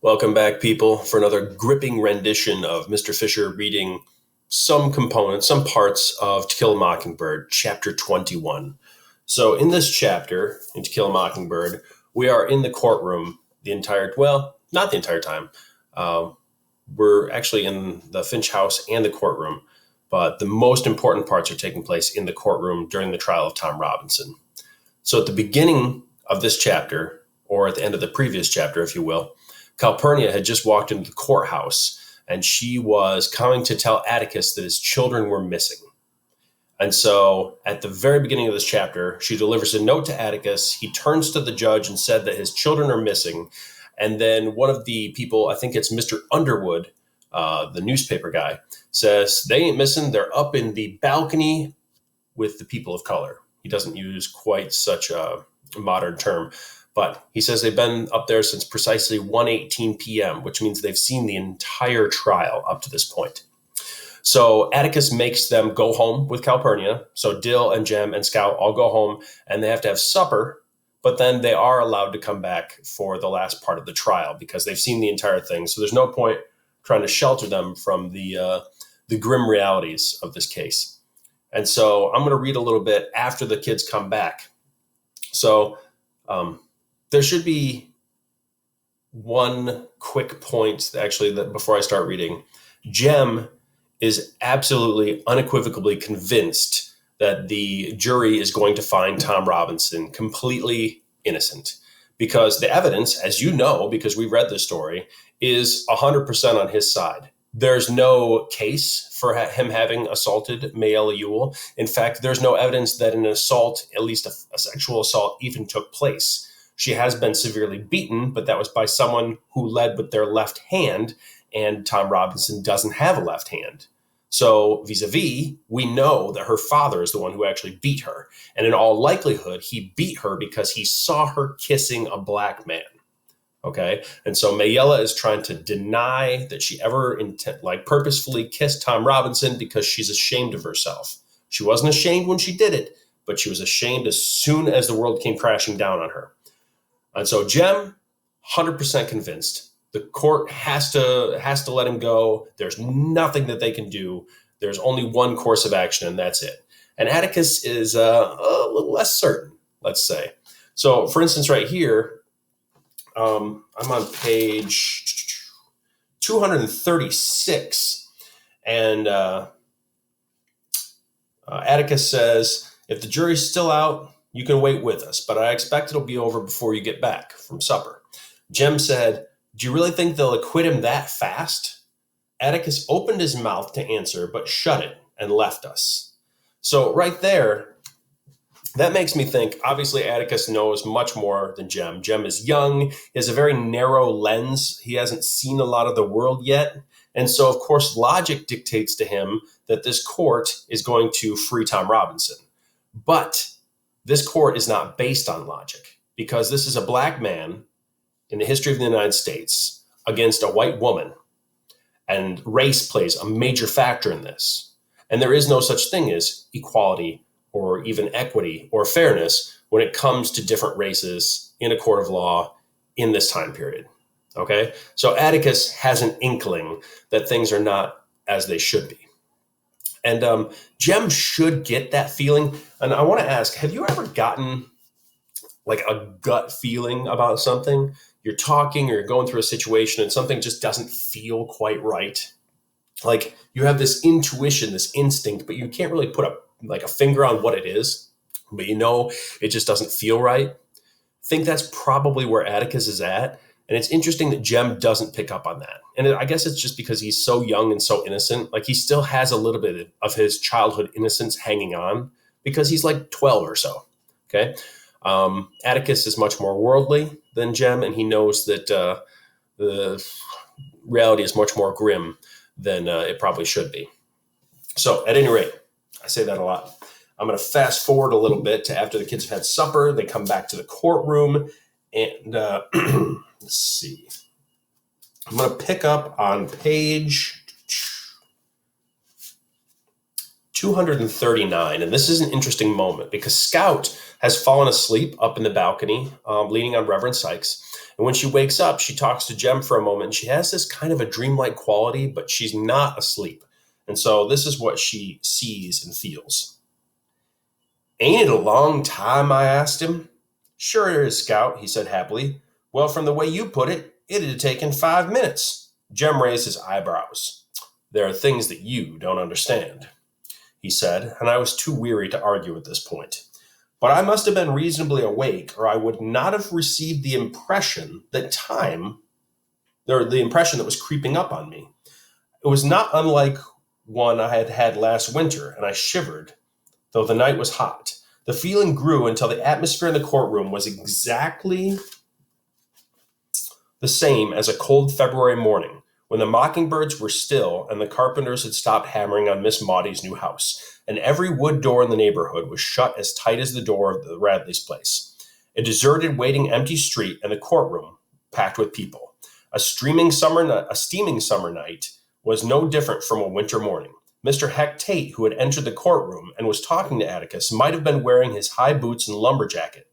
Welcome back, people, for another gripping rendition of Mr. Fisher reading some components, some parts of To Kill a Mockingbird, Chapter 21. So in this chapter, in To Kill a Mockingbird, we are in the courtroom not the entire time. We're actually in the Finch house and the courtroom, but the most important parts are taking place in the courtroom during the trial of Tom Robinson. So at the beginning of this chapter, or at the end of the previous chapter, if you will, Calpurnia had just walked into the courthouse, and she was coming to tell Atticus that his children were missing. And so at the very beginning of this chapter, she delivers a note to Atticus. He turns to the judge and said that his children are missing. And then one of the people, I think it's Mr. Underwood, the newspaper guy, says, they ain't missing. They're up in the balcony with the people of color. He doesn't use quite such a modern term. But he says they've been up there since precisely 1:18 p.m., which means they've seen the entire trial up to this point. So Atticus makes them go home with Calpurnia. So Dill and Jem and Scout all go home, and they have to have supper. But then they are allowed to come back for the last part of the trial because they've seen the entire thing. So there's no point trying to shelter them from the grim realities of this case. And so I'm going to read a little bit after the kids come back. So there should be one quick point, actually, that before I start reading. Jem is absolutely unequivocally convinced that the jury is going to find Tom Robinson completely innocent because the evidence, as you know, because we read this story, is 100% on his side. There's no case for him having assaulted Mayella Ewell. In fact, there's no evidence that an assault, at least a sexual assault, even took place. She has been severely beaten, but that was by someone who led with their left hand, and Tom Robinson doesn't have a left hand. So vis-a-vis, we know that her father is the one who actually beat her. And in all likelihood, he beat her because he saw her kissing a black man. Okay? And so Mayella is trying to deny that she ever purposefully kissed Tom Robinson because she's ashamed of herself. She wasn't ashamed when she did it, but she was ashamed as soon as the world came crashing down on her. And so Jem, 100% convinced. The court has to let him go. There's nothing that they can do. There's only one course of action, and that's it. And Atticus is a little less certain, let's say. So, for instance, right here, I'm on page 236, and Atticus says, if the jury's still out, you can wait with us, but I expect it'll be over before you get back from supper. Jem said, do you really think they'll acquit him that fast? Atticus opened his mouth to answer, but shut it and left us. So right there, that makes me think, obviously Atticus knows much more than Jem. Jem is young, he has a very narrow lens. He hasn't seen a lot of the world yet. And so, of course, logic dictates to him that this court is going to free Tom Robinson. But this court is not based on logic because this is a black man in the history of the United States against a white woman. And race plays a major factor in this. And there is no such thing as equality or even equity or fairness when it comes to different races in a court of law in this time period. Okay? So Atticus has an inkling that things are not as they should be. And Jem should get that feeling. And I want to ask, have you ever gotten like a gut feeling about something? You're talking or you're going through a situation and something just doesn't feel quite right. Like you have this intuition, this instinct, but you can't really put a finger on what it is. But you know it just doesn't feel right. I think that's probably where Atticus is at. And it's interesting that Jem doesn't pick up on that. And I guess it's just because he's so young and so innocent. Like he still has a little bit of his childhood innocence hanging on because he's like 12 or so. Okay. Atticus is much more worldly than Jem, and he knows that the reality is much more grim than it probably should be. So at any rate, I say that a lot. I'm going to fast forward a little bit to after the kids have had supper. They come back to the courtroom, and let's see. I'm going to pick up on page 239. And this is an interesting moment because Scout has fallen asleep up in the balcony, leaning on Reverend Sykes. And when she wakes up, she talks to Jem for a moment. And she has this kind of a dreamlike quality, but she's not asleep. And so this is what she sees and feels. "Ain't it a long time?" I asked him. "Sure it is, Scout," he said happily. "Well, from the way you put it, it'd have taken 5 minutes. Jem raised his eyebrows. "There are things that you don't understand," he said, and I was too weary to argue at this point. But I must have been reasonably awake, or I would not have received the impression that the impression that was creeping up on me. It was not unlike one I had had last winter, and I shivered, though the night was hot. The feeling grew until the atmosphere in the courtroom was exactly the same as a cold February morning, when the Mockingbirds were still and the carpenters had stopped hammering on Miss Maudie's new house, and every wood door in the neighborhood was shut as tight as the door of the Radley's place. A deserted, waiting, empty street, and the courtroom packed with people. A steaming summer night was no different from a winter morning. Mr. Heck Tate, who had entered the courtroom and was talking to Atticus, might have been wearing his high boots and lumber jacket.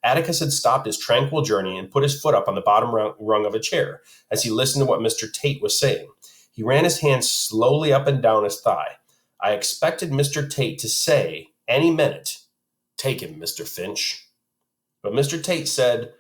Atticus had stopped his tranquil journey and put his foot up on the bottom rung of a chair as he listened to what Mr. Tate was saying. He ran his hand slowly up and down his thigh. I expected Mr. Tate to say, any minute, "Take him, Mr. Finch." But Mr. Tate said,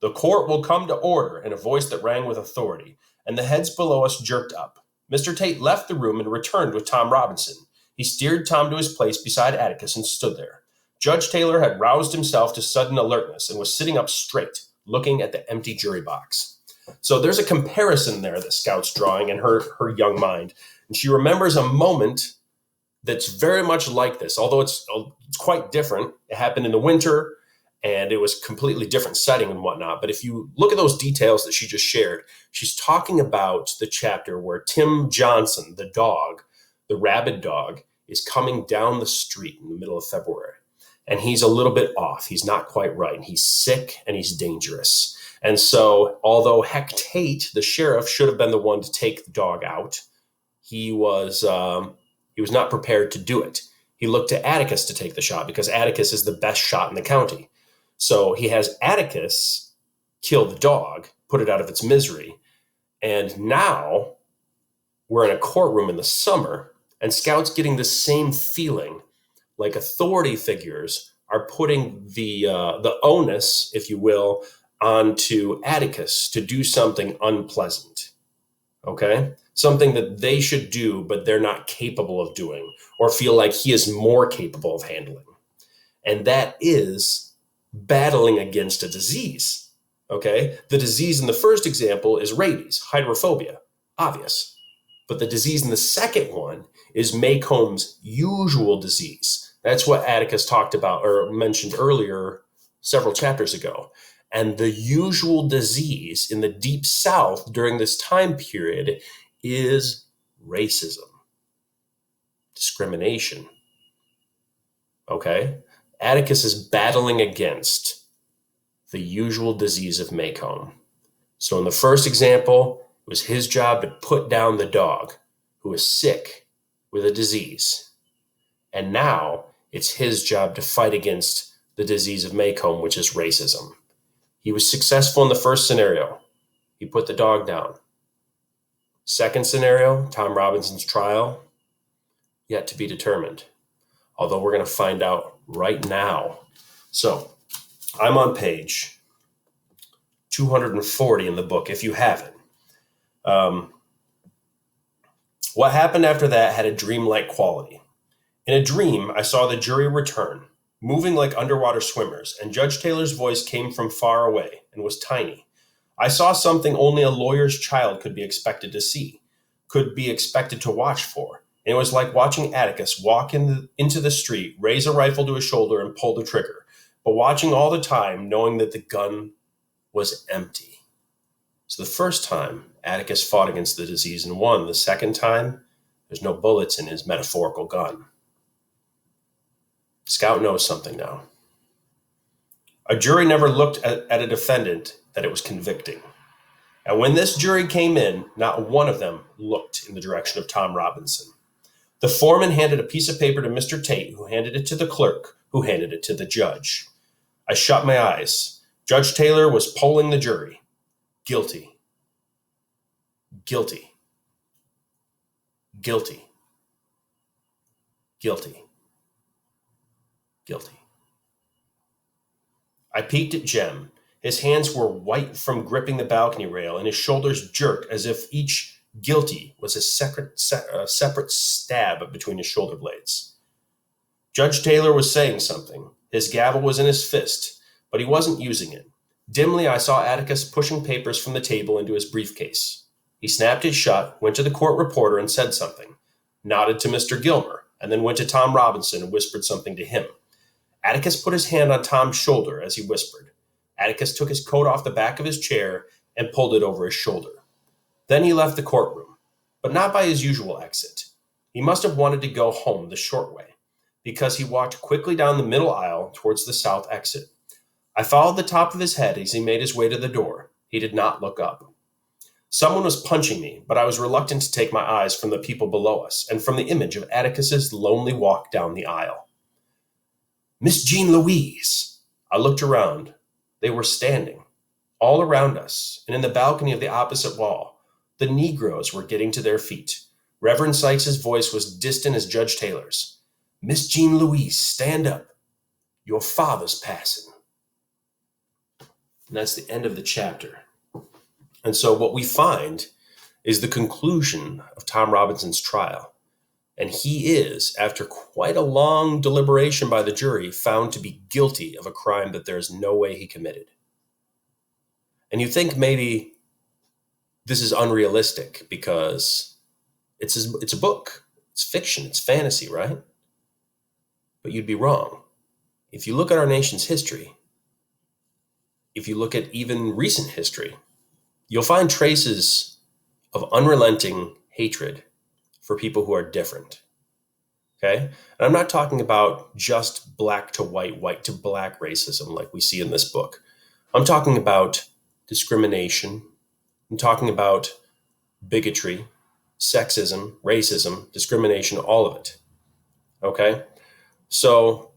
"The court will come to order," in a voice that rang with authority, and the heads below us jerked up. Mr. Tate left the room and returned with Tom Robinson. He steered Tom to his place beside Atticus and stood there. Judge Taylor had roused himself to sudden alertness and was sitting up straight, looking at the empty jury box. So there's a comparison there that Scout's drawing in her young mind. And she remembers a moment that's very much like this, although it's quite different. It happened in the winter, and it was completely different setting and whatnot. But if you look at those details that she just shared, she's talking about the chapter where Tim Johnson, the dog, the rabid dog, is coming down the street in the middle of February. And he's a little bit off. He's not quite right. And he's sick and he's dangerous. And so, although Heck Tate, the sheriff, should have been the one to take the dog out, he was not prepared to do it. He looked to Atticus to take the shot because Atticus is the best shot in the county. So he has Atticus kill the dog, put it out of its misery. And now we're in a courtroom in the summer, and Scout's getting the same feeling, like authority figures are putting the onus, if you will, onto Atticus to do something unpleasant. Okay? Something that they should do, but they're not capable of doing, or feel like he is more capable of handling. And that is battling against a disease. Okay? The disease in the first example is rabies, hydrophobia, obvious. But the disease in the second one is Maycomb's usual disease. That's what Atticus talked about or mentioned earlier several chapters ago. And the usual disease in the Deep South during this time period is racism, discrimination. Okay? Atticus is battling against the usual disease of Maycomb. So in the first example, it was his job to put down the dog who was sick with a disease. And now it's his job to fight against the disease of Maycomb, which is racism. He was successful in the first scenario. He put the dog down. Second scenario, Tom Robinson's trial, yet to be determined. Although we're going to find out right now. So I'm on page 240 in the book, if you have it. What happened after that had a dreamlike quality. In a dream, I saw the jury return, moving like underwater swimmers, and Judge Taylor's voice came from far away and was tiny. I saw something only a lawyer's child could be expected to see, could be expected to watch for. And it was like watching Atticus walk into the street, raise a rifle to his shoulder, and pull the trigger, but watching all the time, knowing that the gun was empty. So the first time, Atticus fought against the disease and won. The second time, there's no bullets in his metaphorical gun. Scout knows something now. A jury never looked at a defendant that it was convicting. And when this jury came in, not one of them looked in the direction of Tom Robinson. The foreman handed a piece of paper to Mr. Tate, who handed it to the clerk, who handed it to the judge. I shut my eyes. Judge Taylor was polling the jury. Guilty. Guilty. Guilty. Guilty. Guilty. I peeked at Jem. His hands were white from gripping the balcony rail, and his shoulders jerked as if each guilty was a separate stab between his shoulder blades. Judge Taylor was saying something. His gavel was in his fist, but he wasn't using it. Dimly, I saw Atticus pushing papers from the table into his briefcase. He snapped it shut, went to the court reporter and said something, nodded to Mr. Gilmer, and then went to Tom Robinson and whispered something to him. Atticus put his hand on Tom's shoulder as he whispered. Atticus took his coat off the back of his chair and pulled it over his shoulder. Then he left the courtroom, but not by his usual exit. He must have wanted to go home the short way, because he walked quickly down the middle aisle towards the south exit. I followed the top of his head as he made his way to the door. He did not look up. Someone was punching me, but I was reluctant to take my eyes from the people below us and from the image of Atticus's lonely walk down the aisle. Miss Jean Louise! I looked around. They were standing, all around us, and in the balcony of the opposite wall. The Negroes were getting to their feet. Reverend Sykes's voice was distant as Judge Taylor's. Miss Jean Louise, stand up. Your father's passing. And that's the end of the chapter. And so what we find is the conclusion of Tom Robinson's trial. And he is, after quite a long deliberation by the jury, found to be guilty of a crime that there is no way he committed. And you think maybe this is unrealistic because it's a book, it's fiction, it's fantasy, right? But you'd be wrong. If you look at our nation's history, if you look at even recent history, you'll find traces of unrelenting hatred for people who are different. Okay? And I'm not talking about just black to white to black racism like we see in this book. I'm talking about discrimination. I'm talking about bigotry, sexism, racism, discrimination, all of it. Okay? So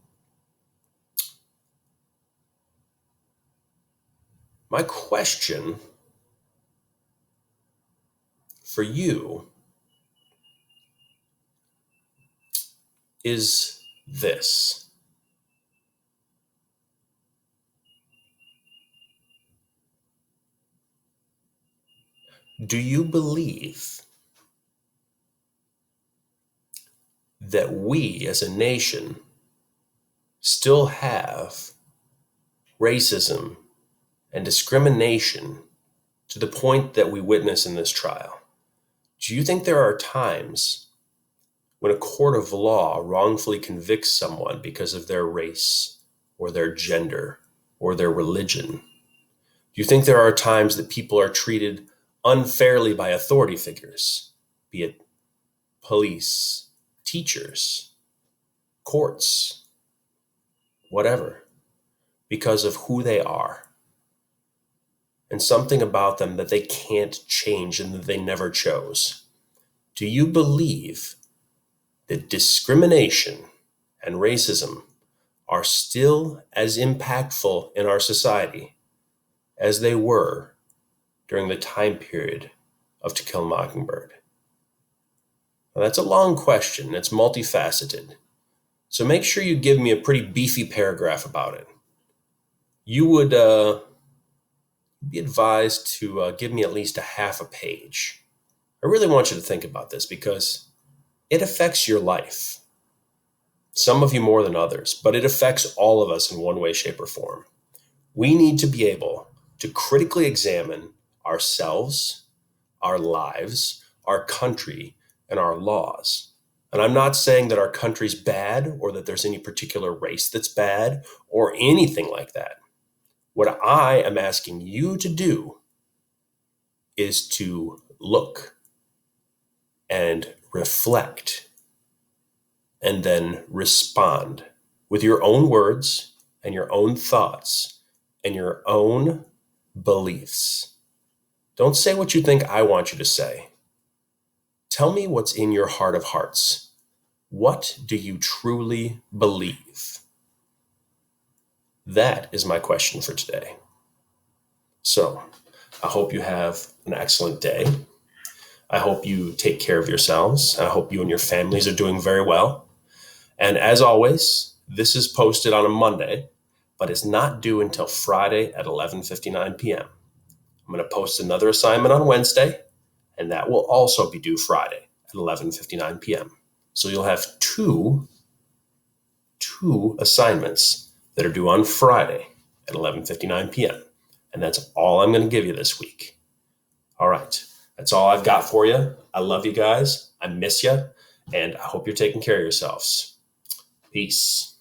my question for you is this. Do you believe that we as a nation still have racism and discrimination to the point that we witness in this trial? Do you think there are times when a court of law wrongfully convicts someone because of their race or their gender or their religion? Do you think there are times that people are treated unfairly by authority figures, be it police, teachers, courts, whatever, because of who they are and something about them that they can't change and that they never chose? Do you believe that discrimination and racism are still as impactful in our society as they were during the time period of To Kill a Mockingbird? Now, that's a long question. It's multifaceted. So make sure you give me a pretty beefy paragraph about it. You would be advised to give me at least a half a page. I really want you to think about this because it affects your life. Some of you more than others, but it affects all of us in one way, shape, or form. We need to be able to critically examine ourselves, our lives, our country, and our laws. And I'm not saying that our country's bad or that there's any particular race that's bad or anything like that. What I am asking you to do is to look and reflect and then respond with your own words and your own thoughts and your own beliefs. Don't say what you think I want you to say. Tell me what's in your heart of hearts. What do you truly believe? That is my question for today. So, I hope you have an excellent day. I hope you take care of yourselves. I hope you and your families are doing very well. And as always, this is posted on a Monday, but it's not due until Friday at 11:59 p.m. I'm going to post another assignment on Wednesday, and that will also be due Friday at 11:59 p.m. So you'll have two assignments that are due on Friday at 11:59 p.m. And that's all I'm going to give you this week. All right. That's all I've got for you. I love you guys. I miss you. And I hope you're taking care of yourselves. Peace.